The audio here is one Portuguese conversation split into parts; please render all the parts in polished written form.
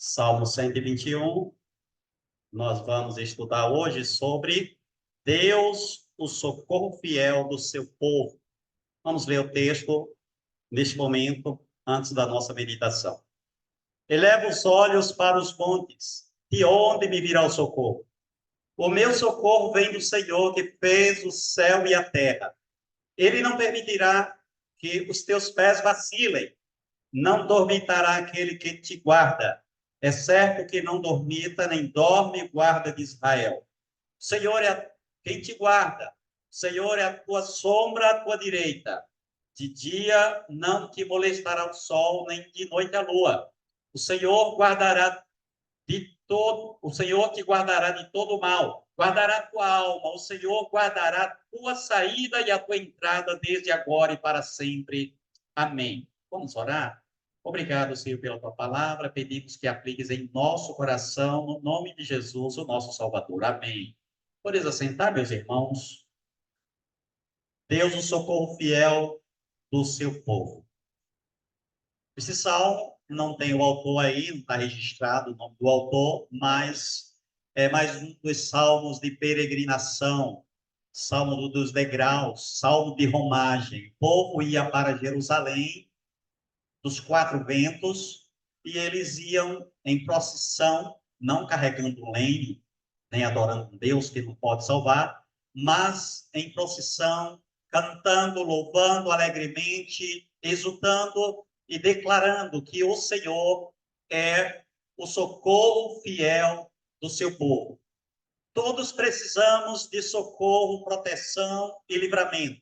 Salmo 121, nós vamos estudar hoje sobre Deus, o socorro fiel do seu povo. Vamos ler o texto neste momento, antes da nossa meditação. Eleva os olhos para os montes, de onde me virá o socorro? O meu socorro vem do Senhor, que fez o céu e a terra. Ele não permitirá que os teus pés vacilem, não dormitará aquele que te guarda. É certo que não dormita, nem dorme guarda de Israel. O Senhor é quem te guarda. O Senhor é a tua sombra à tua direita. De dia não te molestará o sol, nem de noite a lua. O Senhor guardará o Senhor te guardará de todo mal. Guardará a tua alma. O Senhor guardará a tua saída e a tua entrada desde agora e para sempre. Amém. Vamos orar? Obrigado, Senhor, pela tua palavra. Pedimos que apliques em nosso coração, no nome de Jesus, o nosso Salvador. Amém. Podeis assentar, meus irmãos. Deus, o socorro fiel do seu povo. Esse salmo não tem o autor aí, não está registrado o nome do autor, mas é mais um dos salmos de peregrinação, salmo dos degraus, salmo de romagem. O povo ia para Jerusalém, dos quatro ventos, e eles iam em procissão, não carregando lenho, nem adorando um Deus que não pode salvar, mas em procissão, cantando, louvando alegremente, exultando e declarando que o Senhor é o socorro fiel do seu povo. Todos precisamos de socorro, proteção e livramento.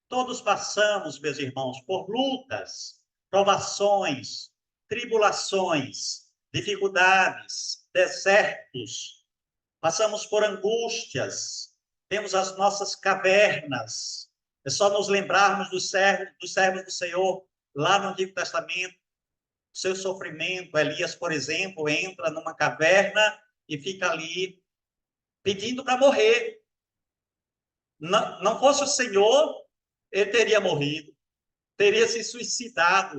Todos passamos, meus irmãos, por lutas, provações, tribulações, dificuldades, desertos. Passamos por angústias, temos as nossas cavernas. É só nos lembrarmos dos servos do Senhor lá no Antigo Testamento, o seu sofrimento. Elias, por exemplo, entra numa caverna e fica ali pedindo para morrer. Não fosse o Senhor, ele teria morrido, teria se suicidado.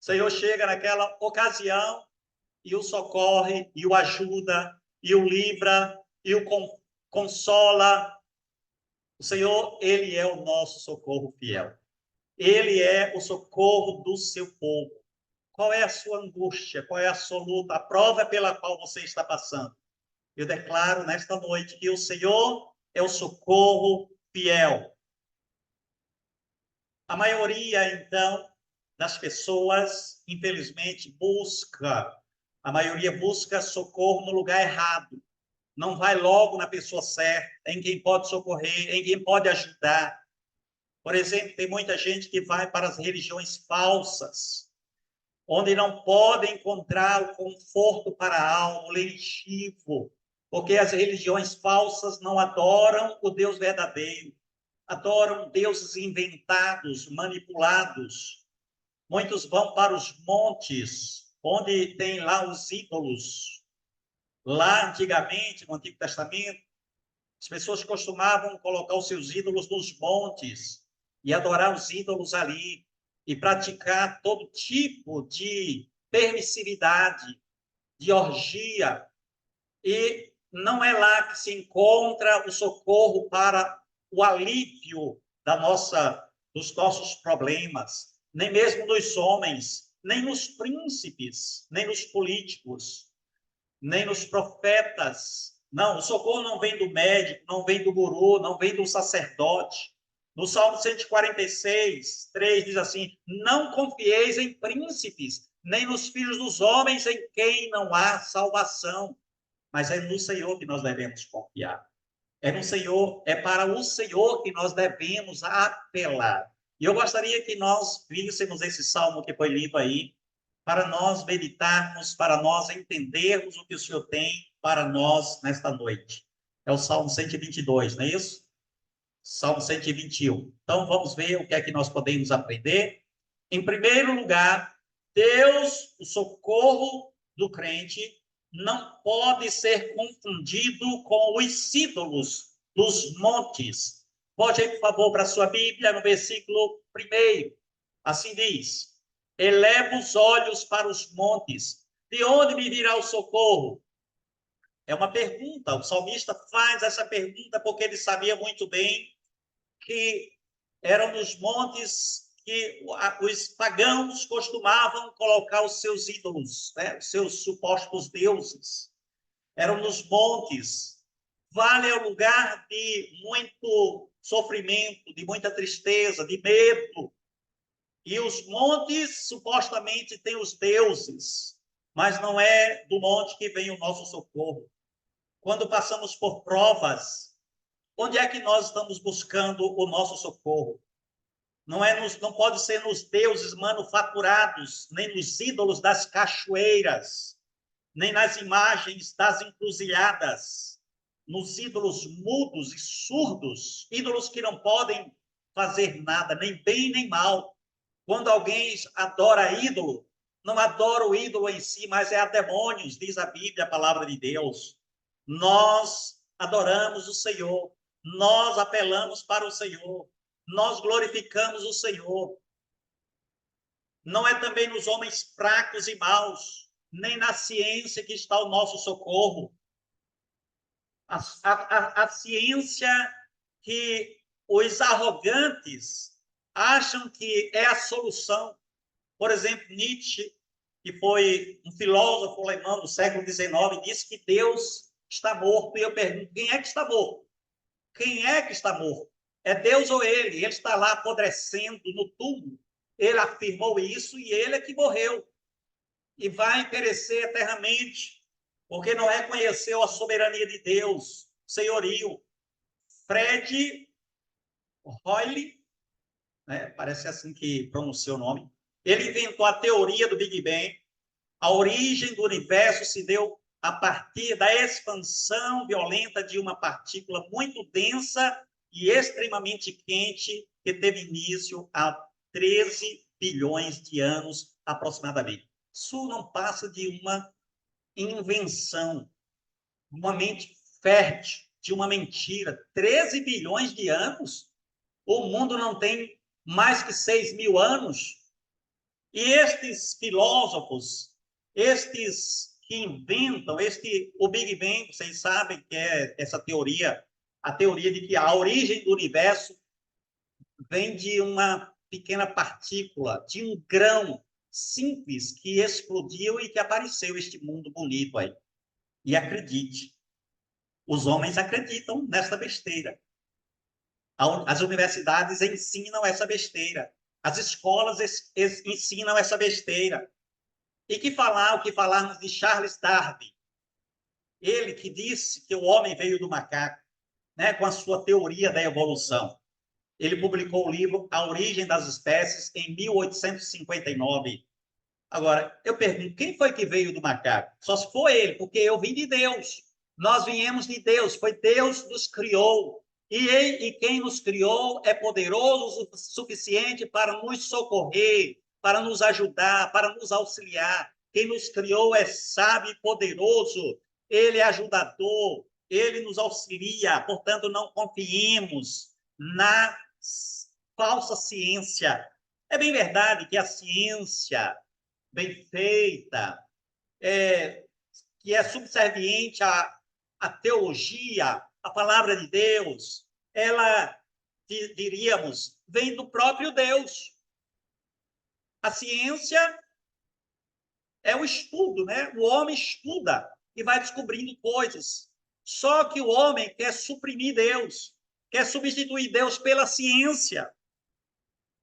O Senhor chega naquela ocasião e o socorre, e o ajuda, e o livra, e o consola. O Senhor, ele é o nosso socorro fiel. Ele é o socorro do seu povo. Qual é a sua angústia? Qual é a sua luta? A prova pela qual você está passando. Eu declaro nesta noite que o Senhor é o socorro fiel. A maioria, então, das pessoas, infelizmente, a maioria busca socorro no lugar errado. Não vai logo na pessoa certa, em quem pode socorrer, em quem pode ajudar. Por exemplo, tem muita gente que vai para as religiões falsas, onde não pode encontrar o conforto para a alma, o lenitivo, porque as religiões falsas não adoram o Deus verdadeiro, adoram deuses inventados, manipulados. Muitos vão para os montes, onde tem lá os ídolos. Lá, antigamente, no Antigo Testamento, as pessoas costumavam colocar os seus ídolos nos montes e adorar os ídolos ali e praticar todo tipo de permissividade, de orgia. E não é lá que se encontra o socorro para o alívio dos nossos problemas, nem mesmo dos homens, nem nos príncipes, nem nos políticos, nem nos profetas. Não, o socorro não vem do médico, não vem do guru, não vem do sacerdote. No Salmo 146, 3 diz assim: não confieis em príncipes, nem nos filhos dos homens em quem não há salvação. Mas é no Senhor que nós devemos confiar. É no Senhor, é para o Senhor que nós devemos apelar. E eu gostaria que nós víssemos esse salmo que foi lido aí, para nós meditarmos, para nós entendermos o que o Senhor tem para nós nesta noite. É o Salmo 122, não é isso? Salmo 121. Então, vamos ver o que é que nós podemos aprender. Em primeiro lugar, Deus, o socorro do crente, não pode ser confundido com os ídolos dos montes. Pode ir, por favor, para a sua Bíblia, no versículo 1. Assim diz: eleva os olhos para os montes. De onde me virá o socorro? É uma pergunta. O salmista faz essa pergunta porque ele sabia muito bem que eram nos montes que os pagãos costumavam colocar os seus ídolos, né? Os seus supostos deuses. Eram nos montes. Vale é o lugar de muito sofrimento, de muita tristeza, de medo. E os montes supostamente têm os deuses, mas não é do monte que vem o nosso socorro. Quando passamos por provas, onde é que nós estamos buscando o nosso socorro? Não pode ser nos deuses manufaturados, nem nos ídolos das cachoeiras, nem nas imagens das encruzilhadas, nos ídolos mudos e surdos, ídolos que não podem fazer nada, nem bem nem mal. Quando alguém adora ídolo, não adora o ídolo em si, mas é a demônios, diz a Bíblia, a palavra de Deus. Nós adoramos o Senhor, nós apelamos para o Senhor, nós glorificamos o Senhor. Não é também nos homens fracos e maus, nem na ciência que está o nosso socorro. A ciência que os arrogantes acham que é a solução. Por exemplo, Nietzsche, que foi um filósofo alemão do século XIX, disse que Deus está morto. E eu pergunto, quem é que está morto? Quem é que está morto? É Deus ou ele? Ele está lá apodrecendo no túmulo. Ele afirmou isso e ele é que morreu. E vai perecer eternamente, porque não reconheceu a soberania de Deus, senhorio. Fred Hoyle, né? Parece assim que pronuncia o nome, ele inventou a teoria do Big Bang. A origem do universo se deu a partir da expansão violenta de uma partícula muito densa e extremamente quente que teve início há 13 bilhões de anos aproximadamente. Isso não passa de uma invenção, uma mente fértil, de uma mentira. 13 bilhões de anos? O mundo não tem mais que 6.000 anos? E estes filósofos, estes que inventam, o Big Bang, vocês sabem que é essa teoria, a teoria de que a origem do universo vem de uma pequena partícula, de um grão simples que explodiu e que apareceu este mundo bonito aí. E acredite, os homens acreditam nessa besteira. As universidades ensinam essa besteira. As escolas ensinam essa besteira. E o que falarmos de Charles Darwin, ele que disse que o homem veio do macaco, né, com a sua teoria da evolução. Ele publicou o livro A Origem das Espécies em 1859. Agora, eu pergunto, quem foi que veio do macaco? Só se foi ele, porque eu vim de Deus. Nós viemos de Deus, foi Deus que nos criou. E quem nos criou é poderoso o suficiente para nos socorrer, para nos ajudar, para nos auxiliar. Quem nos criou é sábio e poderoso. Ele é ajudador, ele nos auxilia. Portanto, não confiemos na falsa ciência. É bem verdade que a ciência bem feita, que é subserviente à teologia, à palavra de Deus, ela, diríamos, vem do próprio Deus. A ciência é o estudo, né? O homem estuda e vai descobrindo coisas. Só que o homem quer suprimir Deus, quer substituir Deus pela ciência.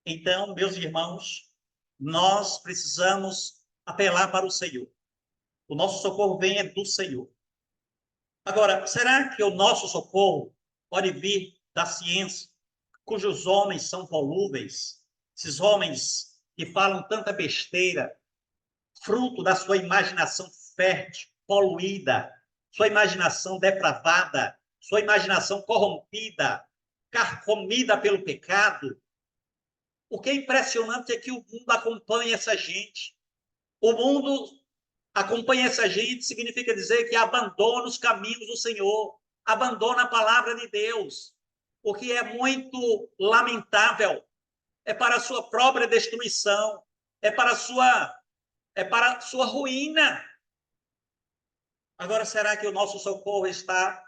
Então, meus irmãos, nós precisamos apelar para o Senhor. O nosso socorro vem do Senhor. Agora, será que o nosso socorro pode vir da ciência, cujos homens são volúveis, esses homens que falam tanta besteira, fruto da sua imaginação fértil, poluída, sua imaginação depravada, sua imaginação corrompida, carcomida pelo pecado? O que é impressionante é que o mundo acompanha essa gente. O mundo acompanha essa gente significa dizer que abandona os caminhos do Senhor, abandona a palavra de Deus, o que é muito lamentável. É para a sua própria destruição, é para a sua ruína. Agora, será que o nosso socorro está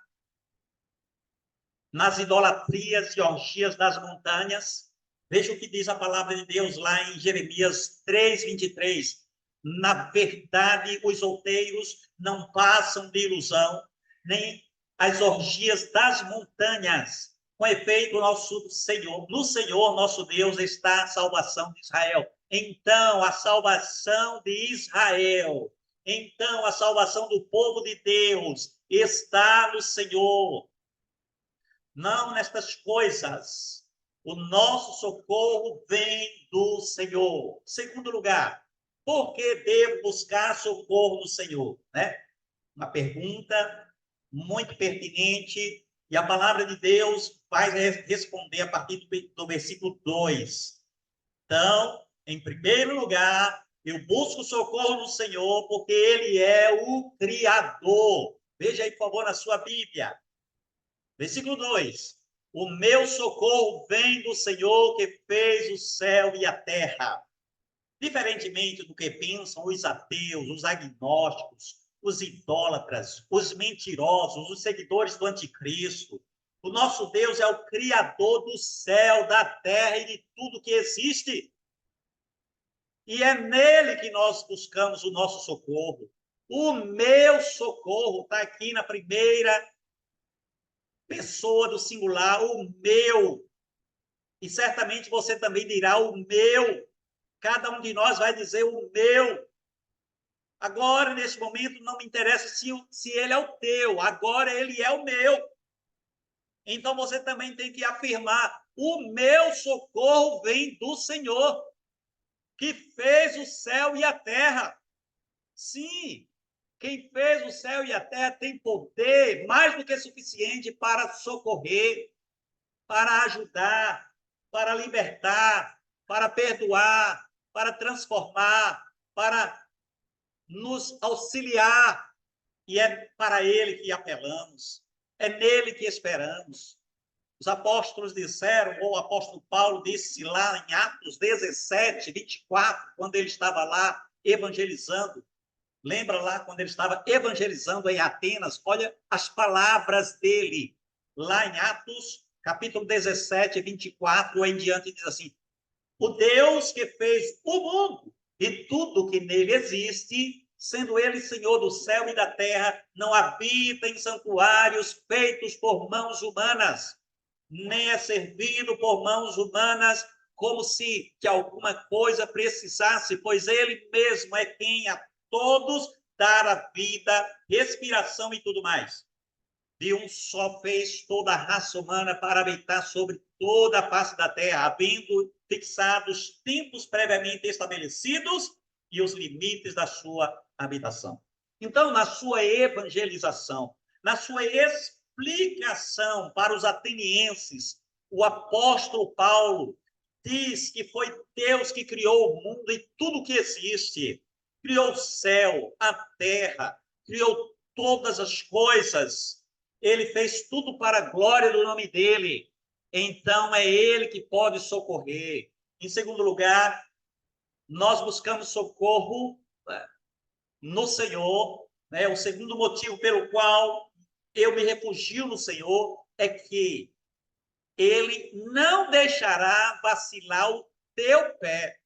nas idolatrias e orgias das montanhas? Veja o que diz a palavra de Deus lá em Jeremias 3:23. Na verdade, os outeiros não passam de ilusão, nem as orgias das montanhas. Com efeito, no Senhor nosso Deus está a salvação de Israel. Então, a salvação de Israel, então a salvação do povo de Deus está no Senhor, não nestas coisas. O nosso socorro vem do Senhor. Segundo lugar, por que devo buscar socorro no Senhor? Né? Uma pergunta muito pertinente, e a palavra de Deus vai responder a partir do versículo 2. Então, em primeiro lugar, eu busco socorro no Senhor, porque Ele é o Criador. Veja aí, por favor, na sua Bíblia. Versículo 2. O meu socorro vem do Senhor que fez o céu e a terra. Diferentemente do que pensam os ateus, os agnósticos, os idólatras, os mentirosos, os seguidores do anticristo, o nosso Deus é o Criador do céu, da terra e de tudo que existe. E é nele que nós buscamos o nosso socorro. O meu socorro está aqui na primeira pessoa do singular, o meu. E certamente você também dirá o meu. Cada um de nós vai dizer o meu. Agora, nesse momento, não me interessa se ele é o teu. Agora, ele é o meu. Então, você também tem que afirmar: o meu socorro vem do Senhor, que fez o céu e a terra. Sim, quem fez o céu e a terra tem poder mais do que suficiente para socorrer, para ajudar, para libertar, para perdoar, para transformar, para nos auxiliar. E é para ele que apelamos, é nele que esperamos. Os apóstolos disseram, ou o apóstolo Paulo disse lá em Atos 17:24, quando ele estava lá evangelizando. Lembra lá quando ele estava evangelizando em Atenas? Olha as palavras dele, lá em Atos, capítulo 17:24 em diante, diz assim: o Deus que fez o mundo e tudo que nele existe, sendo ele Senhor do céu e da terra, não habita em santuários feitos por mãos humanas, nem é servido por mãos humanas como se de alguma coisa precisasse, pois ele mesmo é quem a todos dá a vida, respiração e tudo mais. De um só fez toda a raça humana para habitar sobre toda a face da terra, havendo fixado os tempos previamente estabelecidos e os limites da sua habitação. Então, na sua evangelização, na sua explicação para os atenienses, o apóstolo Paulo diz que foi Deus que criou o mundo e tudo que existe. Criou o céu, a terra, criou todas as coisas. Ele fez tudo para a glória do nome dele. Então é ele que pode socorrer. Em segundo lugar, nós buscamos socorro no Senhor. Né? O segundo motivo pelo qual eu me refugio no Senhor é que ele não deixará vacilar o teu pé,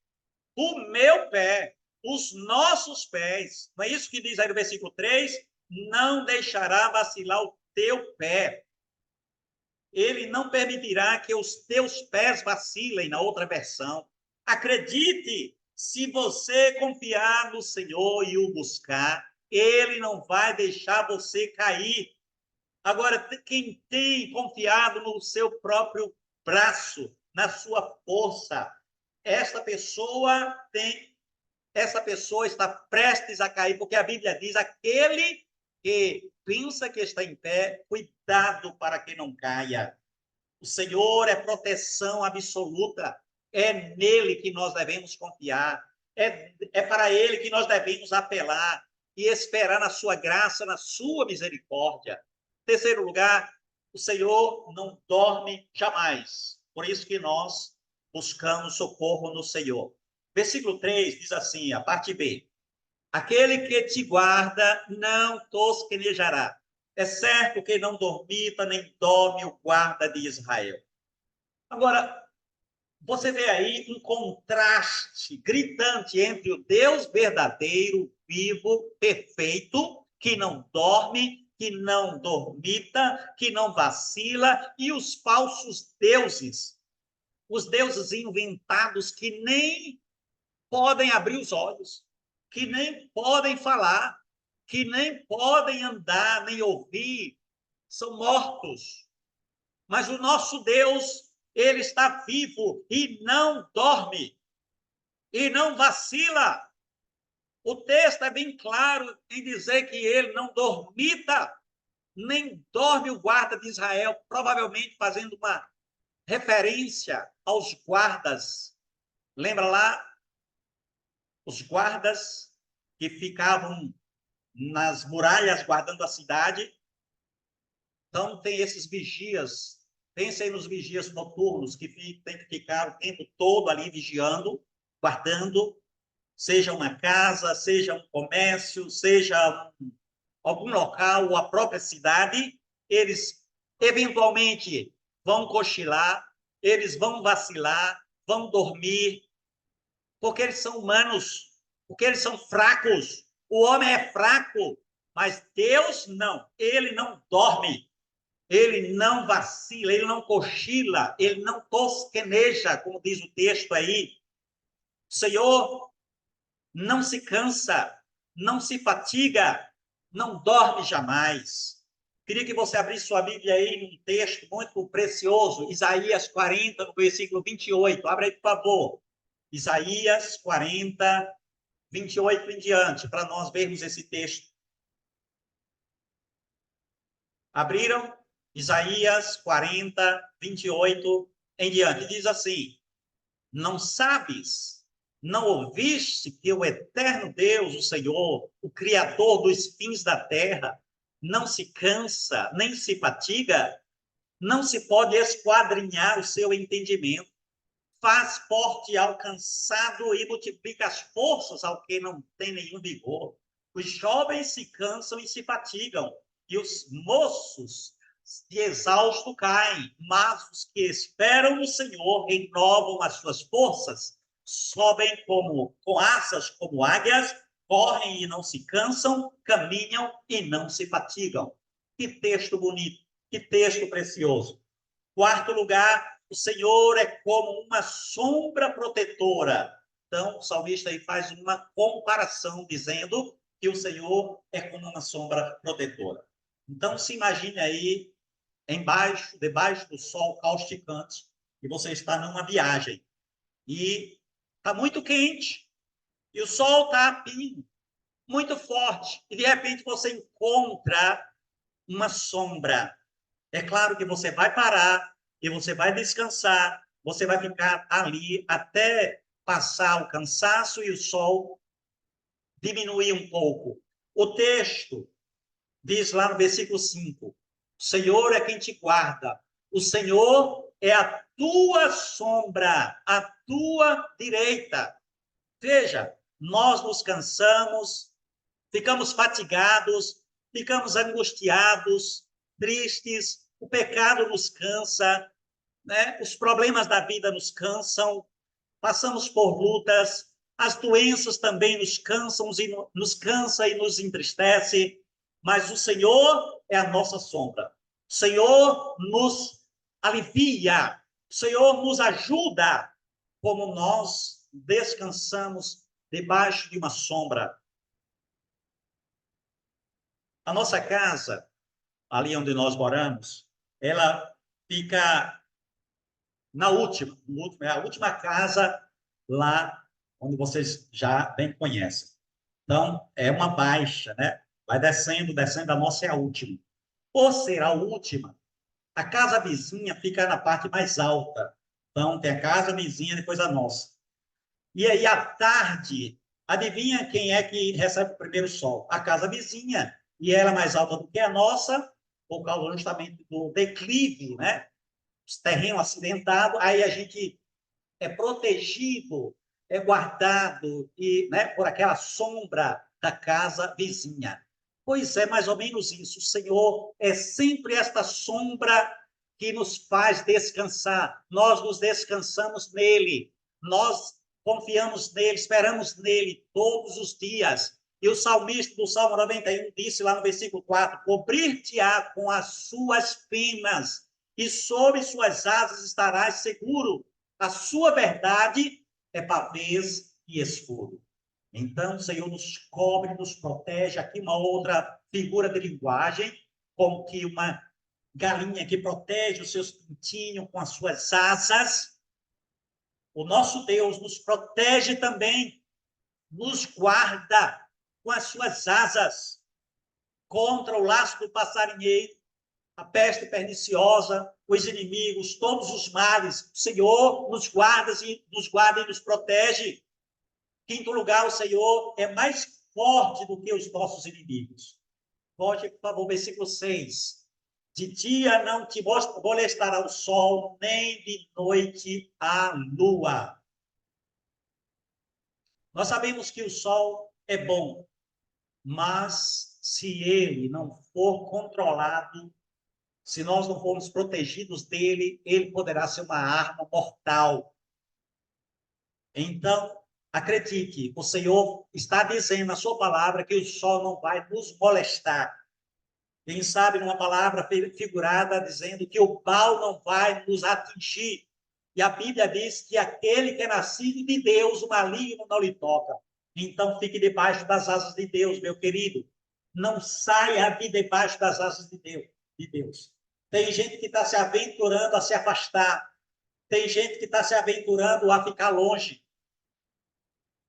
o meu pé, os nossos pés. Não é isso que diz aí no versículo 3? Não deixará vacilar o teu pé. Ele não permitirá que os teus pés vacilem, na outra versão. Acredite, se você confiar no Senhor e o buscar, ele não vai deixar você cair. Agora, quem tem confiado no seu próprio braço, na sua força, essa pessoa está prestes a cair, porque a Bíblia diz: aquele que pensa que está em pé, cuidado para que não caia. O Senhor é proteção absoluta, é nele que nós devemos confiar, é para ele que nós devemos apelar e esperar na sua graça, na sua misericórdia. Terceiro lugar, o Senhor não dorme jamais. Por isso que nós buscamos socorro no Senhor. Versículo 3 diz assim, a parte B: Aquele que te guarda não tosquenejará. É certo que não dormita nem dorme o guarda de Israel. Agora, você vê aí um contraste gritante entre o Deus verdadeiro, vivo, perfeito, que não dorme, que não dormita, que não vacila, e os falsos deuses, os deuses inventados que nem podem abrir os olhos, que nem podem falar, que nem podem andar, nem ouvir, são mortos. Mas o nosso Deus, ele está vivo e não dorme, e não vacila. O texto é bem claro em dizer que ele não dormita, nem dorme o guarda de Israel, provavelmente fazendo uma referência aos guardas. Lembra lá os guardas que ficavam nas muralhas guardando a cidade? Então, tem esses vigias. Pensem nos vigias noturnos que tem que ficar o tempo todo ali vigiando, guardando, seja uma casa, seja um comércio, seja algum local ou a própria cidade. Eles, eventualmente, vão cochilar, eles vão vacilar, vão dormir, porque eles são humanos, porque eles são fracos. O homem é fraco, mas Deus não. Ele não dorme, ele não vacila, ele não cochila, ele não tosqueneja, como diz o texto aí. O Senhor não se cansa, não se fatiga, não dorme jamais. Queria que você abrisse sua Bíblia aí num texto muito precioso, Isaías 40, no versículo 28. Abra aí, por favor. Isaías 40, 28 em diante, para nós vermos esse texto. Abriram? Isaías 40, 28 em diante. Diz assim: Não sabes, não ouviste que o eterno Deus, o Senhor, o Criador dos fins da terra, não se cansa, nem se fatiga, não se pode esquadrinhar o seu entendimento, faz forte ao cansado e multiplica as forças ao que não tem nenhum vigor. Os jovens se cansam e se fatigam, e os moços de exausto caem, mas os que esperam no Senhor renovam as suas forças, sobem com asas como águias, correm e não se cansam, caminham e não se fatigam. Que texto bonito, que texto precioso. Quarto lugar, o Senhor é como uma sombra protetora. Então, o salmista aí faz uma comparação, dizendo que o Senhor é como uma sombra protetora. Então, se imagine aí, debaixo do sol causticante, e você está numa viagem, e está muito quente, e o sol está muito forte, e de repente você encontra uma sombra. É claro que você vai parar e você vai descansar, você vai ficar ali até passar o cansaço e o sol diminuir um pouco. O texto diz lá no versículo 5: O Senhor é quem te guarda, o Senhor é a tua sombra, a tua direita. Veja, nós nos cansamos, ficamos fatigados, ficamos angustiados, tristes, o pecado nos cansa, né? Os problemas da vida nos cansam, passamos por lutas, as doenças também nos cansam e nos entristece, mas o Senhor é a nossa sombra. O Senhor nos alivia, o Senhor nos ajuda, como nós descansamos debaixo de uma sombra. A nossa casa, ali onde nós moramos, ela fica é a última casa lá onde vocês já bem conhecem. Então, é uma baixa, né? Vai descendo, descendo, a nossa é a última. Por ser a última, a casa vizinha fica na parte mais alta. Então, tem a casa vizinha, depois a nossa. E aí, à tarde, adivinha quem é que recebe o primeiro sol? A casa vizinha. E ela é mais alta do que a nossa, por causa justamente do declive, né? Terreno acidentado, aí a gente é protegido é guardado por aquela sombra da casa vizinha. Pois é mais ou menos isso. O Senhor é sempre esta sombra que nos faz descansar. Nós nos descansamos nele. Nós confiamos nele, esperamos nele todos os dias. E o salmista do Salmo 91 disse lá no versículo 4, cobrir-te-á com as suas penas, e sob suas asas estarás seguro. A sua verdade é pavês e escudo. Então, o Senhor nos cobre, nos protege. Aqui uma outra figura de linguagem, como que uma galinha que protege os seus pintinhos com as suas asas. O nosso Deus nos protege também, nos guarda com as suas asas contra o laço do passarinheiro, a peste perniciosa, os inimigos, todos os males. O Senhor nos guarda e nos protege. Quinto lugar, o Senhor é mais forte do que os nossos inimigos. Volte, por favor, versículo 6. De dia não te molestará o sol, nem de noite a lua. Nós sabemos que o sol é bom, mas se ele não for controlado, se nós não formos protegidos dele, ele poderá ser uma arma mortal. Então, acredite, o Senhor está dizendo na sua palavra que o sol não vai nos molestar. Quem sabe numa palavra figurada dizendo que o mal não vai nos atingir. E a Bíblia diz que aquele que é nascido de Deus, o maligno não lhe toca. Então fique debaixo das asas de Deus, meu querido. Não saia de debaixo das asas de Deus. Tem gente que está se aventurando a se afastar. Tem gente que está se aventurando a ficar longe.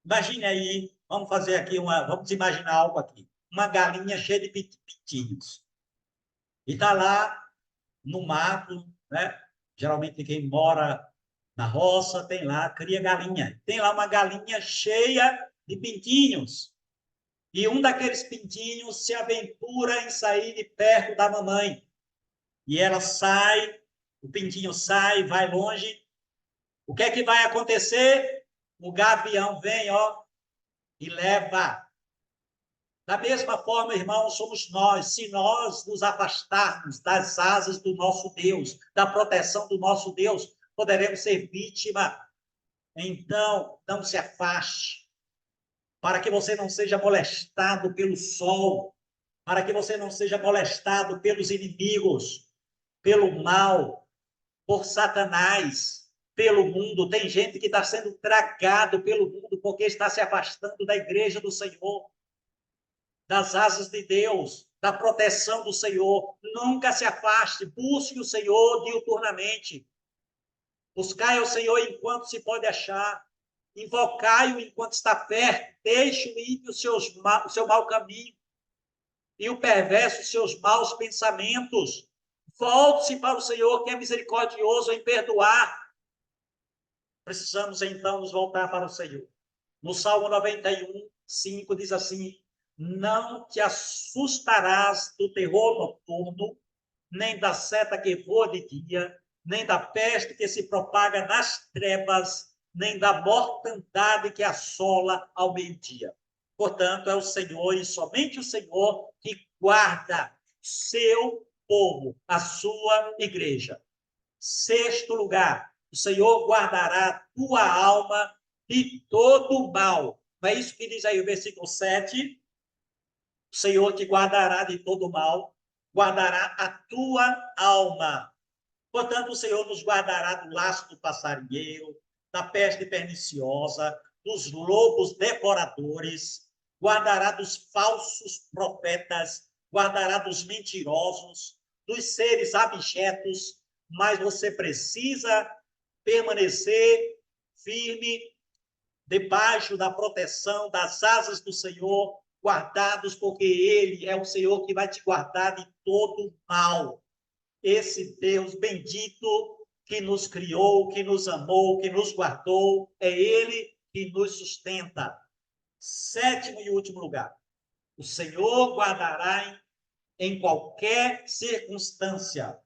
Imagine aí, vamos imaginar algo aqui. Uma galinha cheia de pintinhos. E está lá no mato, né? Geralmente quem mora na roça tem lá, cria galinha. Tem lá uma galinha cheia de pintinhos. E um daqueles pintinhos se aventura em sair de perto da mamãe. E ela sai, o pintinho sai, vai longe. O que é que vai acontecer? O gavião vem, ó, e leva. Da mesma forma, irmãos, somos nós. Se nós nos afastarmos das asas do nosso Deus, da proteção do nosso Deus, poderemos ser vítima. Então, não se afaste, para que você não seja molestado pelo sol, para que você não seja molestado pelos inimigos, pelo mal, por Satanás, pelo mundo. Tem gente que está sendo tragado pelo mundo porque está se afastando da igreja do Senhor, das asas de Deus, da proteção do Senhor. Nunca se afaste, busque o Senhor diuturnamente. Buscai ao Senhor enquanto se pode achar. Invocai-o enquanto está perto. Deixe o ímpio o seu mau caminho e o perverso os seus maus pensamentos. Volte-se para o Senhor, que é misericordioso em perdoar. Precisamos, então, nos voltar para o Senhor. No Salmo 91, 5, diz assim: não te assustarás do terror noturno, nem da seta que voa de dia, nem da peste que se propaga nas trevas, nem da mortandade que assola ao meio-dia. Portanto, é o Senhor e somente o Senhor que guarda seu povo, a sua igreja. Sexto lugar, o Senhor guardará a tua alma de todo o mal. Não é isso que diz aí o versículo 7? O Senhor te guardará de todo o mal, guardará a tua alma. Portanto, o Senhor nos guardará do laço do passarinheiro, da peste perniciosa, dos lobos devoradores, guardará dos falsos profetas, guardará dos mentirosos, dos seres abjetos, mas você precisa permanecer firme debaixo da proteção das asas do Senhor, guardados, porque Ele é o Senhor que vai te guardar de todo mal. Esse Deus bendito que nos criou, que nos amou, que nos guardou, é Ele que nos sustenta. Sétimo e último lugar, o Senhor guardará em qualquer circunstância.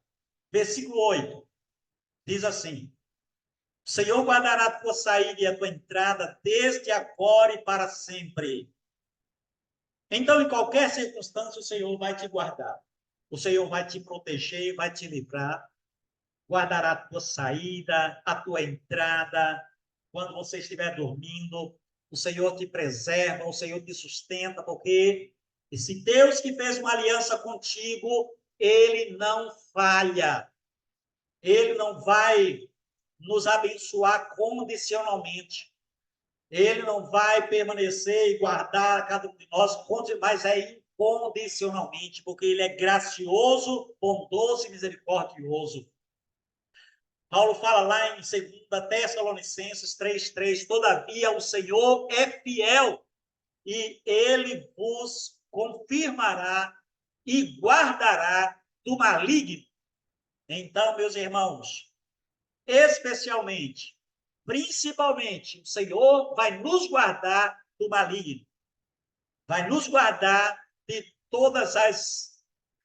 Versículo 8 diz assim: O Senhor guardará a tua saída e a tua entrada desde agora e para sempre. Então, em qualquer circunstância, o Senhor vai te guardar. O Senhor vai te proteger, vai te livrar. Guardará a tua saída, a tua entrada. Quando você estiver dormindo, o Senhor te preserva, o Senhor te sustenta, porque esse Deus que fez uma aliança contigo, ele não falha. Ele não vai nos abençoar condicionalmente. Ele não vai permanecer e guardar cada um de nós, mas é incondicionalmente, porque ele é gracioso, bondoso e misericordioso. Paulo fala lá em 2 Tessalonicenses 3:3, todavia o Senhor é fiel e ele vos confirmará e guardará do maligno. Então, meus irmãos, especialmente, principalmente, o Senhor vai nos guardar do maligno, vai nos guardar de todas as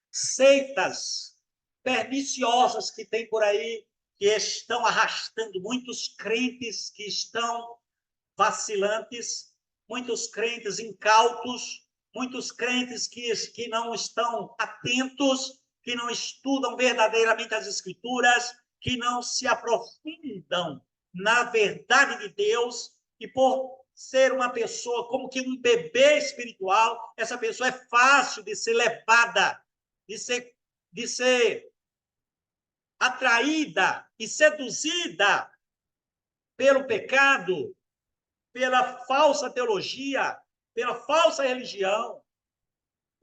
seitas perniciosas que tem por aí, que estão arrastando muitos crentes que estão vacilantes, muitos crentes incautos, muitos crentes que não estão atentos, que não estudam verdadeiramente as Escrituras, que não se aprofundam na verdade de Deus, e por ser uma pessoa como que um bebê espiritual, essa pessoa é fácil de ser levada, de ser atraída e seduzida pelo pecado, pela falsa teologia, pela falsa religião.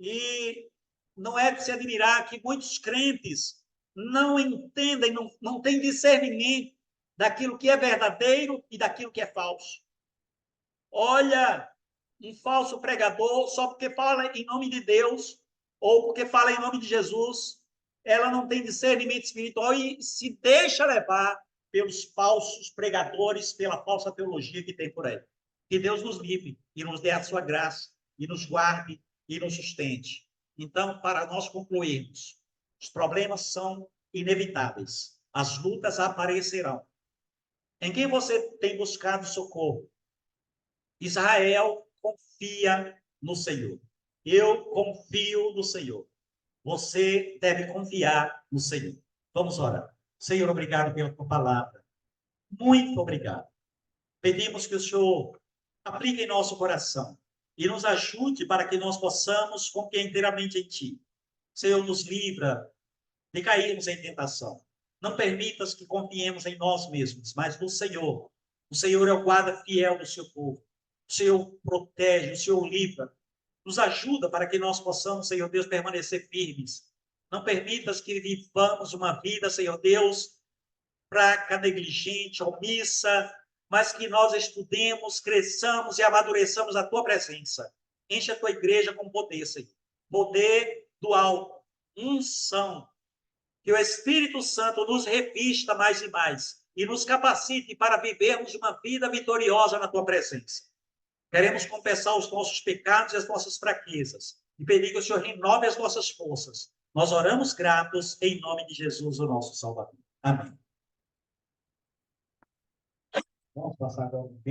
E não é de se admirar que muitos crentes não entendem, não têm discernimento daquilo que é verdadeiro e daquilo que é falso. Olha, um falso pregador, só porque fala em nome de Deus, ou porque fala em nome de Jesus, ela não tem discernimento espiritual e se deixa levar pelos falsos pregadores, pela falsa teologia que tem por aí. Que Deus nos livre e nos dê a sua graça, e nos guarde e nos sustente. Então, para nós concluirmos, os problemas são inevitáveis, as lutas aparecerão. Em quem você tem buscado socorro? Israel confia no Senhor. Eu confio no Senhor. Você deve confiar no Senhor. Vamos orar. Senhor, obrigado pela tua palavra. Muito obrigado. Pedimos que o Senhor aplique em nosso coração e nos ajude para que nós possamos confiar inteiramente em Ti. Senhor, nos livra de cairmos em tentação. Não permitas que confiemos em nós mesmos, mas no Senhor. O Senhor é o guarda fiel do seu povo. O Senhor protege, o Senhor livra. Nos ajuda para que nós possamos, Senhor Deus, permanecer firmes. Não permitas que vivamos uma vida, Senhor Deus, fraca, negligente, omissa, mas que nós estudemos, cresçamos e amadureçamos a tua presença. Enche a tua igreja com poder, Senhor. Poder do alto, unção. Que o Espírito Santo nos revista mais e mais e nos capacite para vivermos uma vida vitoriosa na tua presença. Queremos confessar os nossos pecados e as nossas fraquezas e pedir que o Senhor renove as nossas forças. Nós oramos gratos em nome de Jesus, o nosso Salvador. Amém. Vamos passar agora um tempo.